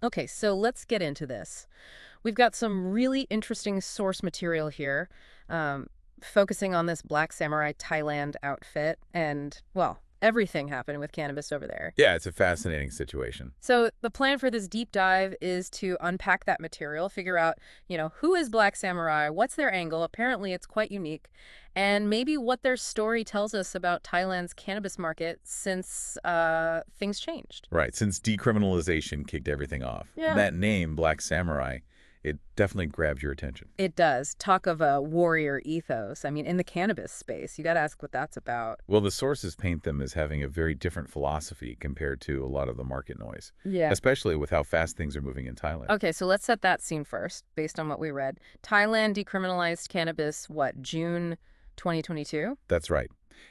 Okay, so let's get into this. We've got some really interesting source material here, um, focusing on this Black Samurai Thailand outfit and, well, everything happening with cannabis over there. Yeah, it's a fascinating situation. So the plan for this deep dive is to unpack that material, figure out, who is Black Samurai, what's their angle, apparently it's quite unique, and maybe what their story tells us about Thailand's cannabis market since things changed. Right, since decriminalization kicked everything off. Yeah. That name, Black Samurai, it definitely grabbed your attention. It does. Talk of a warrior ethos. I mean, in the cannabis space, you got to ask what that's about. Well, the sources paint them as having a very different philosophy compared to a lot of the market noise, Yeah. especially with how fast things are moving in Thailand. Okay, so let's set that scene first, based on what we read. Thailand decriminalized cannabis, what, June 2022? That's right.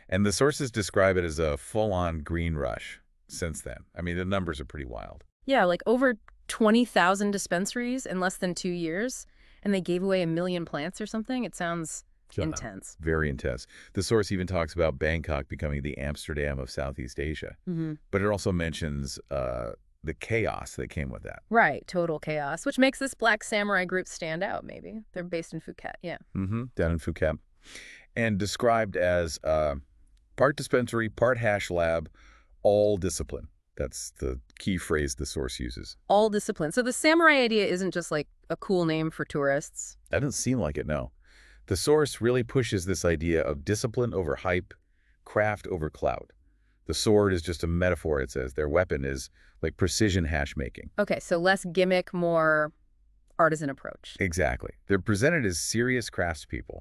And the sources describe it as a full-on green rush since then. I mean, the numbers are pretty wild. Yeah, like over 20,000 dispensaries in less than 2 years, and they gave away 1 million plants or something. It sounds intense. Very intense. The source even talks about Bangkok becoming the Amsterdam of Southeast Asia. But it also mentions the chaos that came with that. Right, total chaos, which makes this Black Samurai group stand out, maybe. They're based in Phuket, yeah. Down in Phuket. And described as part dispensary, part hash lab, all discipline. That's the key phrase the source uses. All discipline. So the samurai idea isn't just like a cool name for tourists. That doesn't seem like it, no. The source really pushes this idea of discipline over hype, craft over clout. The sword is just a metaphor, it says. Their weapon is like precision hash making. Okay, so less gimmick, more artisan approach. Exactly. They're presented as serious craftspeople.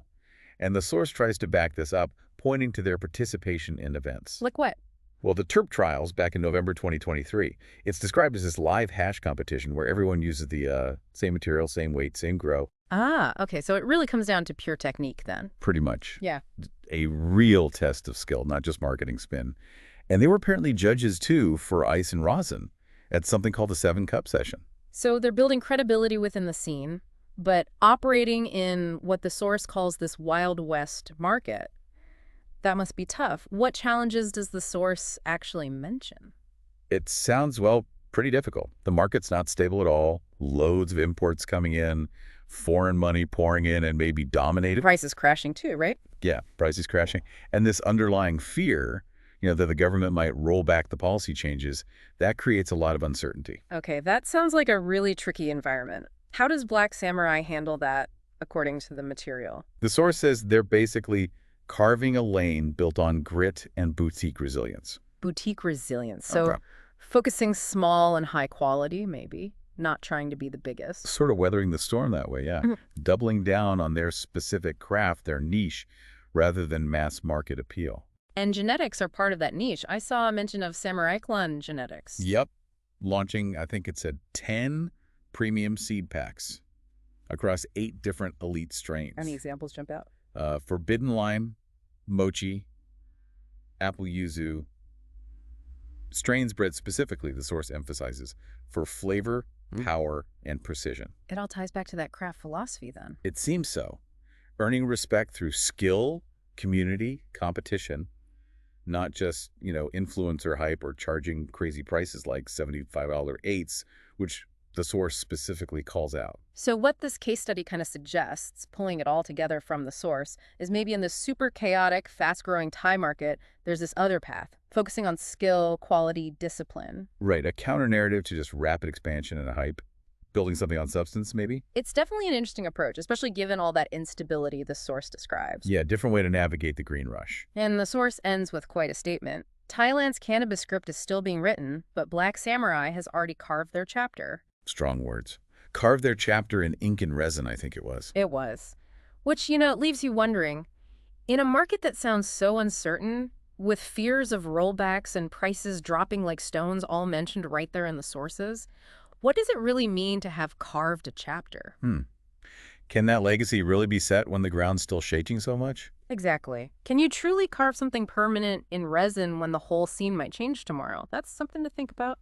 And the source tries to back this up, pointing to their participation in events. Like what? Well, the Terp Trials back in November 2023, it's described as this live hash competition where everyone uses the same material, same weight, same grow. Ah, okay, so it really comes down to pure technique then. Pretty much. Yeah. A real test of skill, not just marketing spin. And they were apparently judges, too, for ice and rosin at something called the 7-Cup session. So they're building credibility within the scene, but operating in what the source calls this Wild West market. That must be tough. What challenges does the source actually mention? It sounds, well, pretty difficult. The market's not stable at all. Loads of imports coming in, foreign money pouring in and maybe dominated. Prices crashing too, right? Yeah, prices crashing. And this underlying fear, that the government might roll back the policy changes, that creates a lot of uncertainty. Okay, that sounds like a really tricky environment. How does Black Samurai handle that according to the material? The source says they're basically carving a lane built on grit and boutique resilience. Boutique resilience. So focusing small and high quality, maybe, not trying to be the biggest. Sort of weathering the storm that way, yeah. Doubling down on their specific craft, their niche, rather than mass market appeal. And genetics are part of that niche. I saw a mention of Samuraiklan genetics. Yep. Launching, I think it said 10 premium seed packs across 8 different elite strains. Any examples jump out? Forbidden lime, mochi, apple yuzu. Strains bred specifically, the source emphasizes, for flavor, power, and precision. It all ties back to that craft philosophy then. It seems so. Earning respect through skill, community, competition, not just, influencer hype or charging crazy prices like $75 eighths, which the source specifically calls out. So what this case study kind of suggests, pulling it all together from the source, is maybe in this super chaotic, fast-growing Thai market, there's this other path, focusing on skill, quality, discipline. Right, a counter-narrative to just rapid expansion and hype. Building something on substance, maybe? It's definitely an interesting approach, especially given all that instability the source describes. Yeah, different way to navigate the green rush. And the source ends with quite a statement. Thailand's cannabis script is still being written, but Black Samurai has already carved their chapter. Strong words. Carved their chapter in ink and resin, I think it was. It was. Which, leaves you wondering, in a market that sounds so uncertain, with fears of rollbacks and prices dropping like stones all mentioned right there in the sources, what does it really mean to have carved a chapter? Can that legacy really be set when the ground's still shaking so much? Exactly. Can you truly carve something permanent in resin when the whole scene might change tomorrow? That's something to think about.